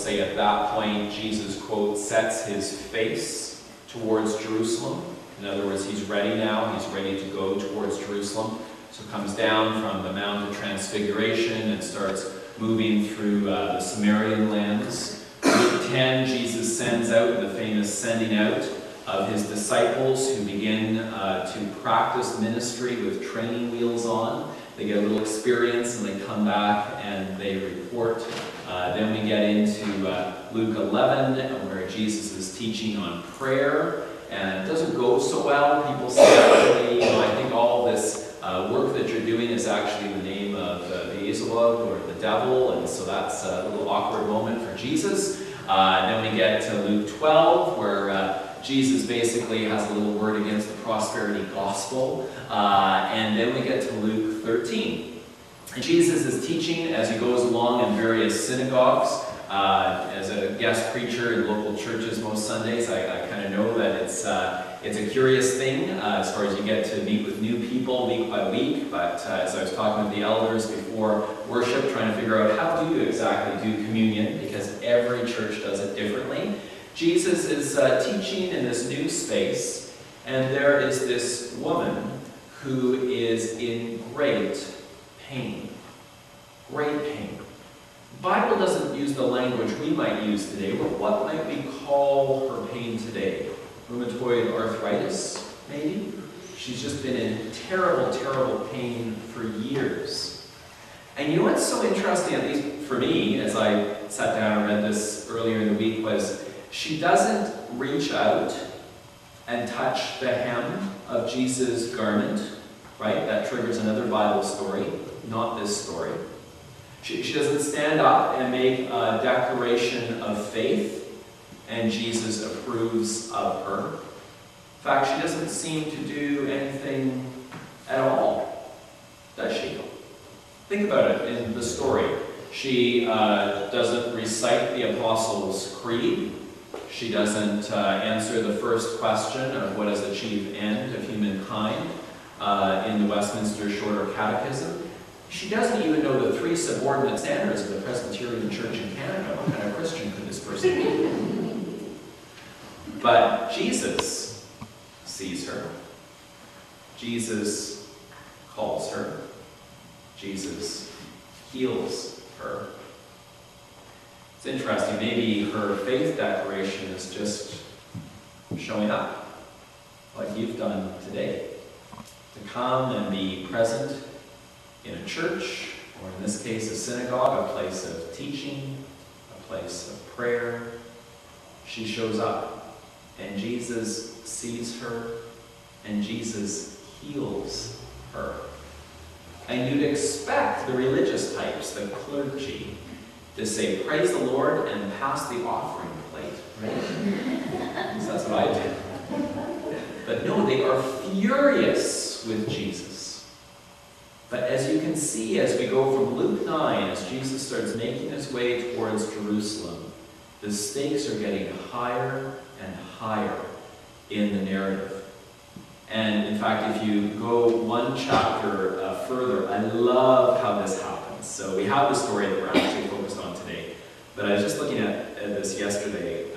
say at that point, Jesus, quote, sets his face towards Jerusalem. In other words, he's ready now. He's ready to go towards Jerusalem. So comes down from the Mount of Transfiguration and starts moving through the Samaritan lands. Luke 10, Jesus sends out the famous sending out of his disciples who begin to practice ministry with training wheels on. They get a little experience and they come back and they report. Then we get into Luke 11 where Jesus is teaching on prayer. And it doesn't go so well. People say, actually, I think all this work that you're doing is actually the name of Beelzebub or the devil, and so that's a little awkward moment for Jesus. Then we get to Luke 12, where Jesus basically has a little word against the prosperity gospel. And then we get to Luke 13. And Jesus is teaching as he goes along in various synagogues. As a guest preacher in local churches most Sundays, I kind of know that it's a curious thing as far as you get to meet with new people week by week. But as I was talking with the elders before worship, trying to figure out how do you exactly do communion, because every church does it differently. Jesus is teaching in this new space, and there is this woman who is in great pain. Great pain. The Bible doesn't use the language we might use today, but what might we call her pain today? Rheumatoid arthritis, maybe? She's just been in terrible, terrible pain for years. And you know what's so interesting, at least for me, as I sat down and read this earlier in the week, was she doesn't reach out and touch the hem of Jesus' garment, right? That triggers another Bible story, not this story. She doesn't stand up and make a declaration of faith, and Jesus approves of her. In fact, she doesn't seem to do anything at all, does she? Think about it in the story. She doesn't recite the Apostles' Creed. She doesn't answer the first question of what is the chief end of humankind in the Westminster Shorter Catechism. She doesn't even know the three subordinate standards of the Presbyterian Church in Canada. What kind of Christian could this person be? But Jesus sees her. Jesus calls her. Jesus heals her. It's interesting. Maybe her faith declaration is just showing up, like you've done today. To come and be present in a church, or in this case a synagogue, a place of teaching, a place of prayer. She shows up, and Jesus sees her, and Jesus heals her. And you'd expect the religious types, the clergy, to say, praise the Lord, and pass the offering plate, right? So that's what I did. But no, they are furious with Jesus. But as you can see, as we go from Luke 9, as Jesus starts making his way towards Jerusalem, the stakes are getting higher and higher in the narrative. And in fact, if you go one chapter further, I love how this happens. So we have the story that we're actually focused on today. But I was just looking at this yesterday.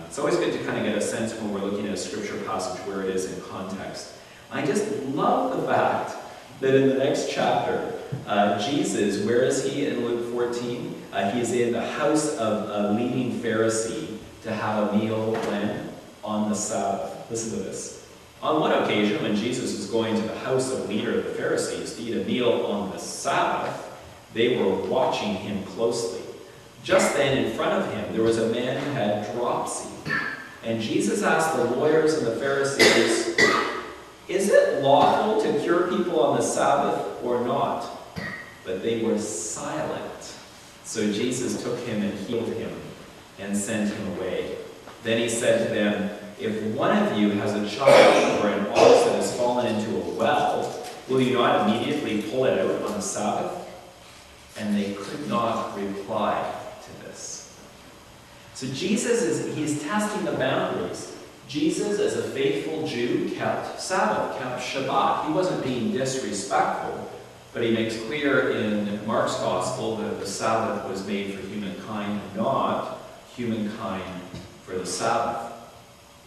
It's always good to kind of get a sense when we're looking at a scripture passage where it is in context. I just love the fact that in the next chapter, Jesus, where is he in Luke 14? He's in the house of a leading Pharisee to have a meal when? On the Sabbath. Listen to this. On one occasion, when Jesus was going to the house of a leader of the Pharisees to eat a meal on the Sabbath, they were watching him closely. Just then, in front of him, there was a man who had dropsy. And Jesus asked the lawyers and the Pharisees, is it lawful to cure people on the Sabbath or not? But they were silent. So Jesus took him and healed him and sent him away. Then he said to them, if one of you has a child or an ox that has fallen into a well, will you not immediately pull it out on the Sabbath? And they could not reply to this. So Jesus he's testing the boundaries. Jesus, as a faithful Jew, kept Sabbath, kept Shabbat. He wasn't being disrespectful, but he makes clear in Mark's Gospel that the Sabbath was made for humankind, not humankind for the Sabbath.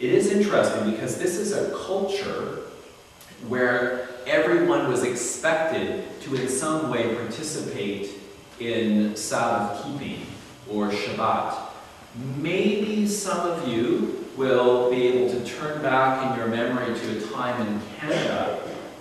It is interesting because this is a culture where everyone was expected to in some way participate in Sabbath keeping or Shabbat. Maybe some of you will be able to turn back in your memory to a time in Canada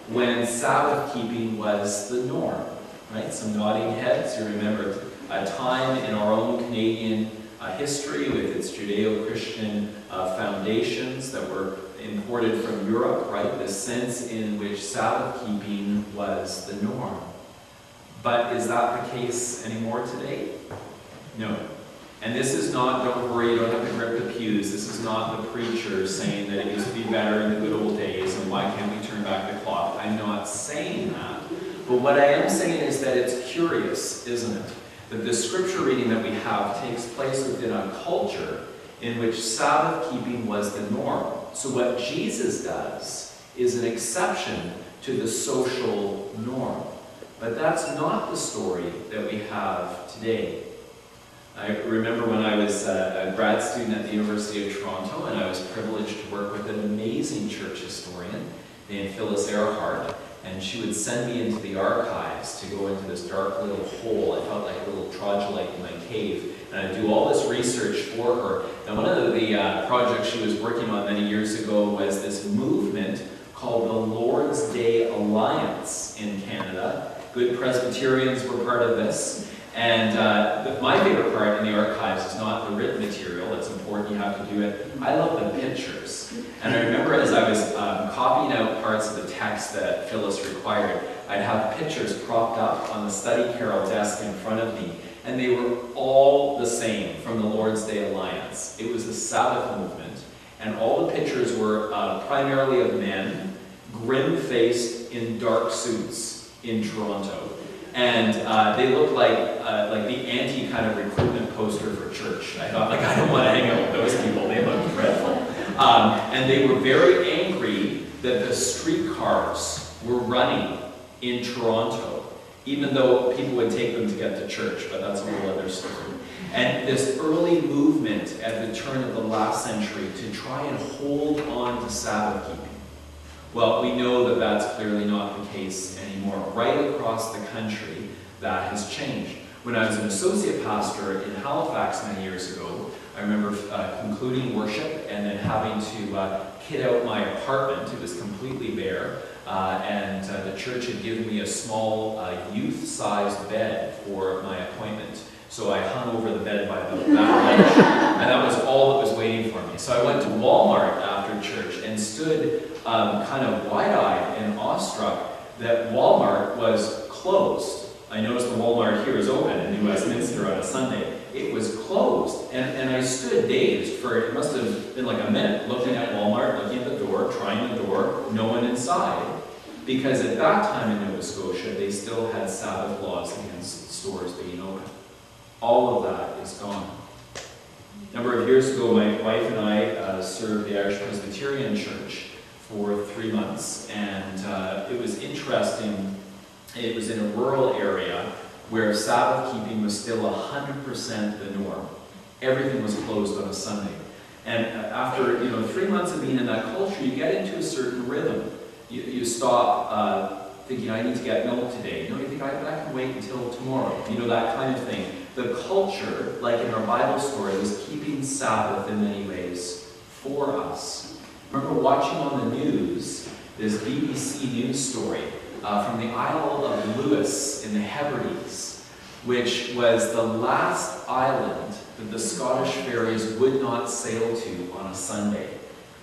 when Sabbath keeping was the norm, right? Some nodding heads. You remember a time in our own Canadian history with its Judeo-Christian foundations that were imported from Europe, right? The sense in which Sabbath keeping was the norm. But is that the case anymore today? No. And this is not, don't worry, you don't have to grip the pews. This is not the preacher saying that it used to be better in the good old days and why can't we turn back the clock. I'm not saying that. But what I am saying is that it's curious, isn't it? That the scripture reading that we have takes place within a culture in which Sabbath keeping was the norm. So what Jesus does is an exception to the social norm. But that's not the story that we have today. I remember when I was a grad student at the University of Toronto, and I was privileged to work with an amazing church historian named Phyllis Earhart, and she would send me into the archives to go into this dark little hole. I felt like a little troglodyte in my cave, and I'd do all this research for her. And one of the projects she was working on many years ago was this movement called the Lord's Day Alliance in Canada. Good Presbyterians were part of this. And my favorite part in the archives is not the written material. It's important, you have to do it. I love the pictures. And I remember as I was copying out parts of the text that Phyllis required, I'd have pictures propped up on the study carrel desk in front of me. And they were all the same from the Lord's Day Alliance. It was the Sabbath movement. And all the pictures were primarily of men, grim-faced in dark suits in Toronto. And they looked like the anti kind of recruitment poster for church. I thought, I don't want to hang out with those people. They look dreadful. And they were very angry that the streetcars were running in Toronto, even though people would take them to get to church, but that's a whole other story. And this early movement at the turn of the last century to try and hold on to Sabbath keeping. Well, we know that that's clearly not the case anymore. Right across the country, that has changed. When I was an associate pastor in Halifax many years ago, I remember concluding worship and then having to kit out my apartment. It was completely bare, and the church had given me a small youth-sized bed for my appointment. So I hung over the bed by the back bench, and that was all that was waiting for me. So I went to Walmart after church and stood kind of wide-eyed and awestruck that Walmart was closed. I noticed the Walmart here is open in New Westminster on a Sunday. It was closed, and I stood dazed for, it must have been like a minute, looking at Walmart, looking at the door, trying the door, no one inside. Because at that time in Nova Scotia, they still had Sabbath laws against stores being open. All of that is gone. A number of years ago, my wife and I served the Irish Presbyterian Church for 3 months, and it was interesting. It was in a rural area where Sabbath keeping was still 100% the norm. Everything was closed on a Sunday. And after 3 months of being in that culture, you get into a certain rhythm. You stop thinking, I need to get milk today. You think, I can wait until tomorrow. That kind of thing. The culture, like in our Bible story, was keeping Sabbath in many ways for us. I remember watching on the news this BBC news story from the Isle of Lewis in the Hebrides, which was the last island that the Scottish ferries would not sail to on a Sunday.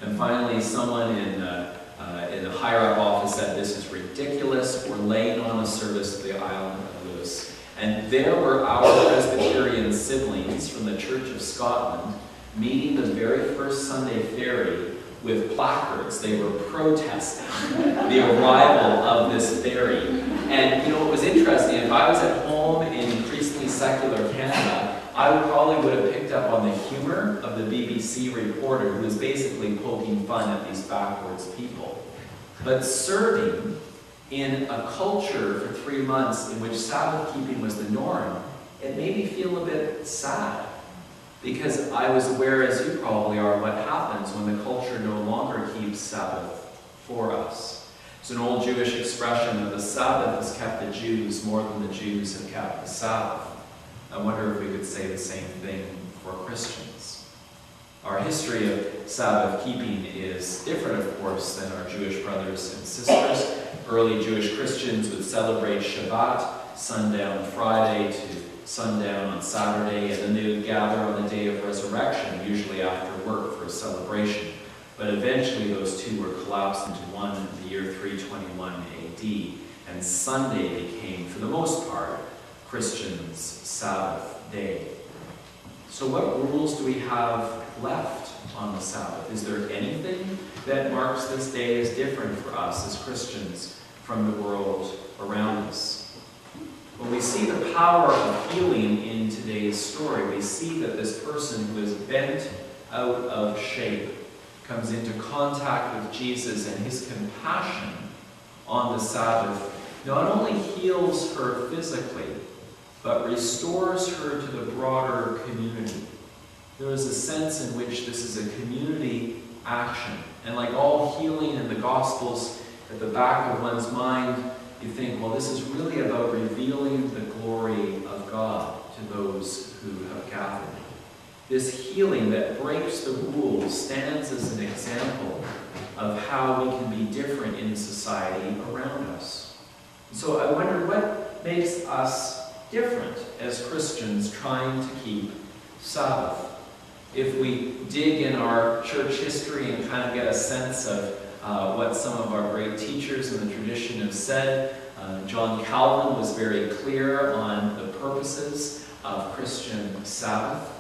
And finally, someone in the higher-up office said, this is ridiculous, we're laying on a service to the island of Lewis. And there were our Presbyterian siblings from the Church of Scotland meeting the very first Sunday ferry with placards. They were protesting the arrival of this ferry. And what was interesting, if I was at home in increasingly secular Canada, I would have picked up on the humor of the BBC reporter who was basically poking fun at these backwards people. But serving in a culture for 3 months in which Sabbath keeping was the norm, it made me feel a bit sad. because I was aware, as you probably are, what happens when the culture no longer keeps Sabbath for us. It's an old Jewish expression that the Sabbath has kept the Jews more than the Jews have kept the Sabbath. I wonder if we could say the same thing for Christians. Our history of Sabbath keeping is different, of course, than our Jewish brothers and sisters. Early Jewish Christians would celebrate Shabbat, sundown Friday to sundown on Saturday, and then they would gather on the day of resurrection, usually after work, for a celebration. But eventually those two were collapsed into one in the year 321 AD, and Sunday became, for the most part, Christians' Sabbath day. So what rules do we have left on the Sabbath? Is there anything that marks this day as different for us as Christians from the world around us? When we see the power of healing in today's story, we see that this person who is bent out of shape comes into contact with Jesus, and his compassion on the Sabbath not only heals her physically, but restores her to the broader community. There is a sense in which this is a community action. And like all healing in the Gospels, at the back of one's mind, you think, well, this is really about revealing the glory of God to those who have gathered. This healing that breaks the rules stands as an example of how we can be different in society around us. So I wonder what makes us different as Christians trying to keep Sabbath. If we dig in our church history and kind of get a sense of what some of our great teachers in the tradition have said, John Calvin was very clear on the purposes of Christian Sabbath.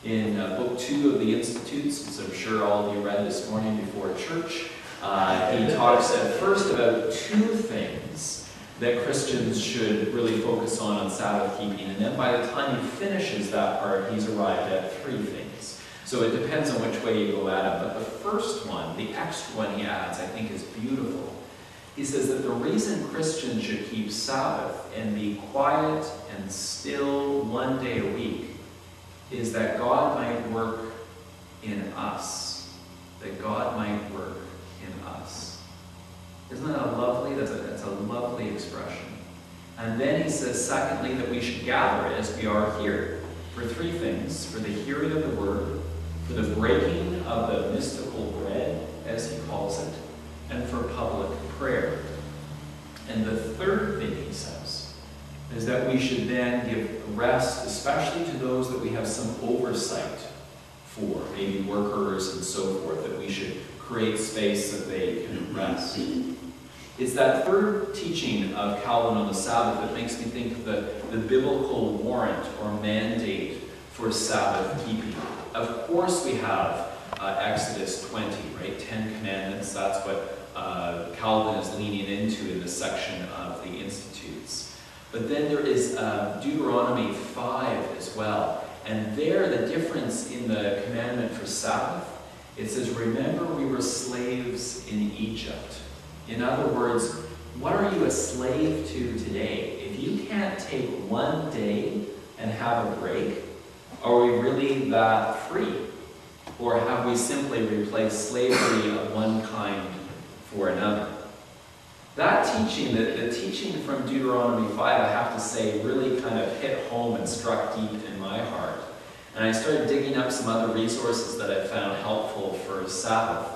In Book 2 of the Institutes, as I'm sure all of you read this morning before church, he talks at first about two things that Christians should really focus on Sabbath keeping, and then by the time he finishes that part, he's arrived at three things. So it depends on which way you go at it, but the first one, the extra one he adds, I think is beautiful. He says that the reason Christians should keep Sabbath and be quiet and still one day a week is that God might work in us. That God might work in us. Isn't that a lovely, that's a lovely expression. And then he says, secondly, that we should gather as we are here for three things: for the hearing of the word, for the breaking of the mystical bread, as he calls it, and for public prayer. And the third thing he says is that we should then give rest, especially to those that we have some oversight for, maybe workers and so forth, that we should create space that they can rest. It's that third teaching of Calvin on the Sabbath that makes me think of the biblical warrant or mandate for Sabbath keeping. Of course we have Exodus 20, right? 10 Commandments. That's what Calvin is leaning into in this section of the Institutes. But then there is Deuteronomy 5 as well. And there, the difference in the commandment for Sabbath, it says, remember we were slaves in Egypt. In other words, what are you a slave to today? If you can't take one day and have a break, are we really that free? Or have we simply replaced slavery of one kind for another? That teaching, the teaching from Deuteronomy 5, I have to say, really kind of hit home and struck deep in my heart. And I started digging up some other resources that I found helpful for Sabbath,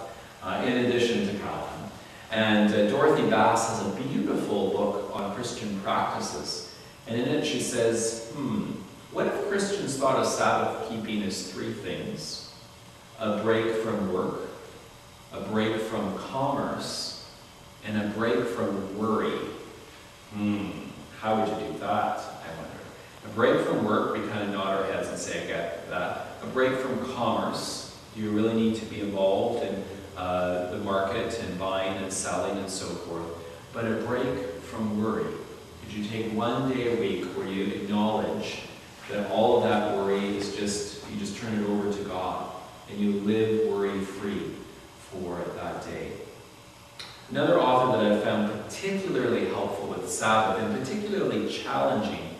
in addition to Calvin. And Dorothy Bass has a beautiful book on Christian practices. And in it she says, what if Christians thought of Sabbath keeping as three things? A break from work, a break from commerce, and a break from worry. How would you do that, I wonder? A break from work, we kind of nod our heads and say, I get that. A break from commerce, do you really need to be involved in the market and buying and selling and so forth? But a break from worry. Could you take one day a week where you acknowledge that all of that worry is you just turn it over to God and you live worry-free for that day? Another author that I've found particularly helpful with Sabbath and particularly challenging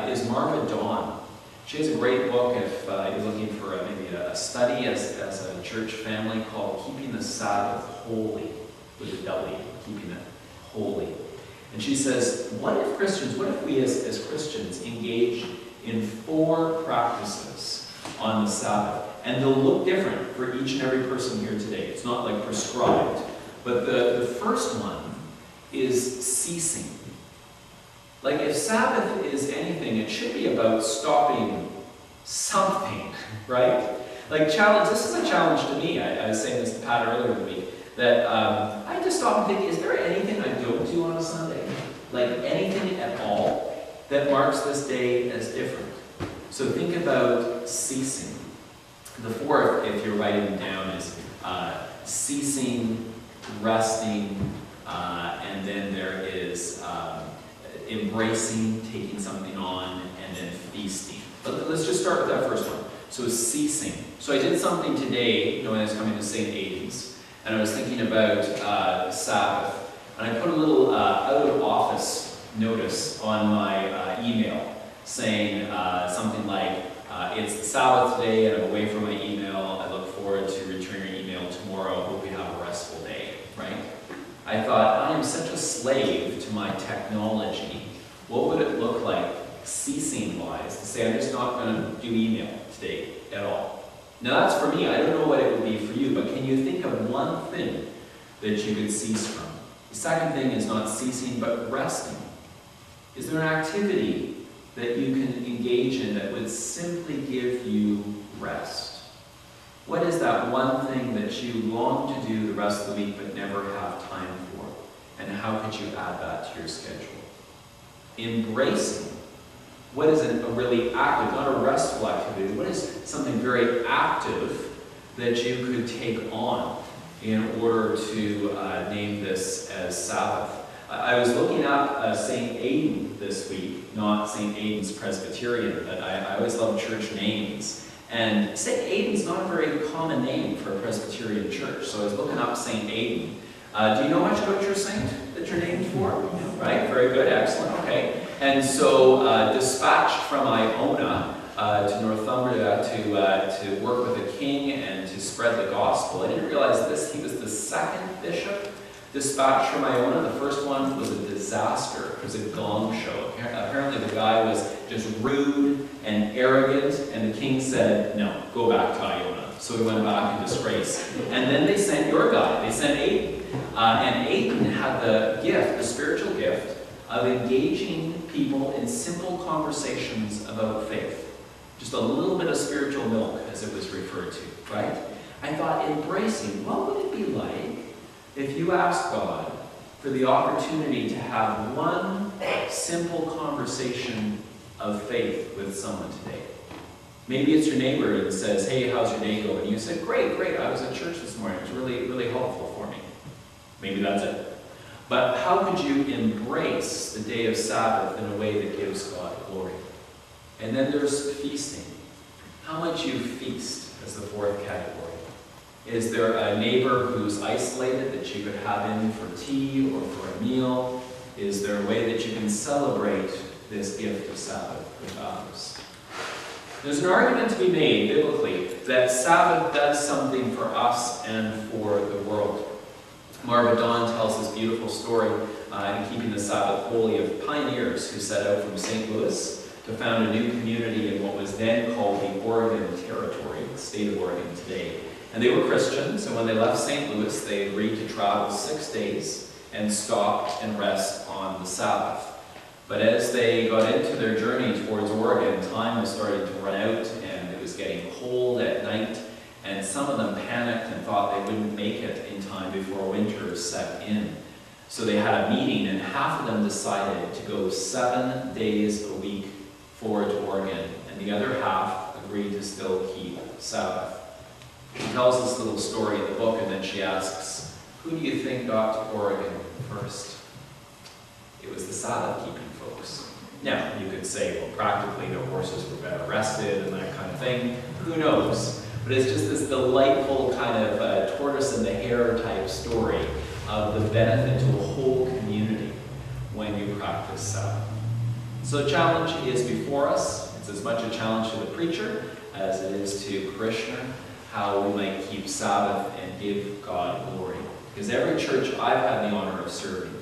is Marva Dawn. She has a great book if you're looking for maybe a study as a church family called Keeping the Sabbath Holy, with a W, keeping it holy. And she says, what if we as Christians engage in 4 practices on the Sabbath? And they'll look different for each and every person here today. It's not like prescribed. But the first one is ceasing. Like if Sabbath is anything, it should be about stopping something, right? Like this is a challenge to me. I was saying this to Pat earlier in the week, that I had to stop and think, is there anything I don't do on a Sunday? Like anything at all that marks this day as different? So think about ceasing. The 4th, if you're writing them down, is ceasing, resting, and then there is embracing, taking something on, and then feasting. But let's just start with that first one. So ceasing. So I did something today, knowing I was coming to St. Aidan's, and I was thinking about Sabbath, and I put a little out-of-office notice on my email saying something like, it's the Sabbath today and I'm away from my email. I look forward to returning your email tomorrow. Hope you have a restful day, right? I thought, I am such a slave to my technology. What would it look like, ceasing-wise, to say I'm just not going to do email today at all? Now that's for me. I don't know what it would be for you, but can you think of one thing that you could cease from? The second thing is not ceasing, but resting. Is there an activity that you can engage in that would simply give you rest? What is that one thing that you long to do the rest of the week but never have time for? And how could you add that to your schedule? Embracing. What is a really active, not a restful activity, what is something very active that you could take on in order to name this as Sabbath? I was looking up St. Aidan this week, not St. Aidan's Presbyterian, but I always love church names. And St. Aidan's not a very common name for a Presbyterian church, so I was looking up St. Aidan. Do you know much about your saint that you're named for? Right, very good, excellent, okay. And so dispatched from Iona to Northumbria to work with the king and to spread the gospel. I didn't realize this, he was the 2nd bishop dispatched from Iona. The first one was a disaster. It was a gong show. Apparently the guy was just rude and arrogant, and the king said, no, go back to Iona. So he went back in disgrace. And then they sent your guy. They sent Aidan. And Aidan had the gift, the spiritual gift, of engaging people in simple conversations about faith. Just a little bit of spiritual milk, as it was referred to, right? I thought, embracing, what would it be like if you asked God for the opportunity to have one simple conversation of faith with someone today? Maybe it's your neighbor and says, hey, how's your day going? And you said, great, I was at church this morning. It was really, really helpful for me. Maybe that's it. But how could you embrace the day of Sabbath in a way that gives God glory? And then there's feasting. How much you feast as the 4th category. Is there a neighbor who's isolated that you could have in for tea or for a meal? Is there a way that you can celebrate this gift of Sabbath with others? There's an argument to be made biblically that Sabbath does something for us and for the world. Marva Dawn tells this beautiful story in Keeping the Sabbath Holy of pioneers who set out from St. Louis to found a new community in what was then called the Oregon Territory, the state of Oregon today. And they were Christians, and when they left St. Louis, they agreed to travel 6 days and stop and rest on the Sabbath. But as they got into their journey towards Oregon, time was starting to run out, and it was getting cold at night, and some of them panicked and thought they wouldn't make it in time before winter set in. So they had a meeting, and half of them decided to go 7 days a week forward to Oregon, and the other half agreed to still keep Sabbath. She tells this little story in the book, and then she asks, who do you think got to Oregon first? It was the Sabbath-keeping folks. Now, you could say, well, practically their horses were better rested and that kind of thing. Who knows? But it's just this delightful kind of tortoise and the hare type story of the benefit to a whole community when you practice Sabbath. So the challenge is before us, It's as much a challenge to the preacher as it is to parishioner, how we might keep Sabbath and give God glory. Because every church I've had the honor of serving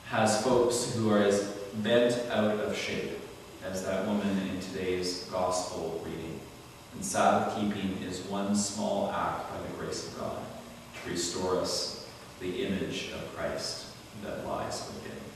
has folks who are as bent out of shape as that woman in today's gospel reading. And Sabbath keeping is one small act by the grace of God to restore us the image of Christ that lies within.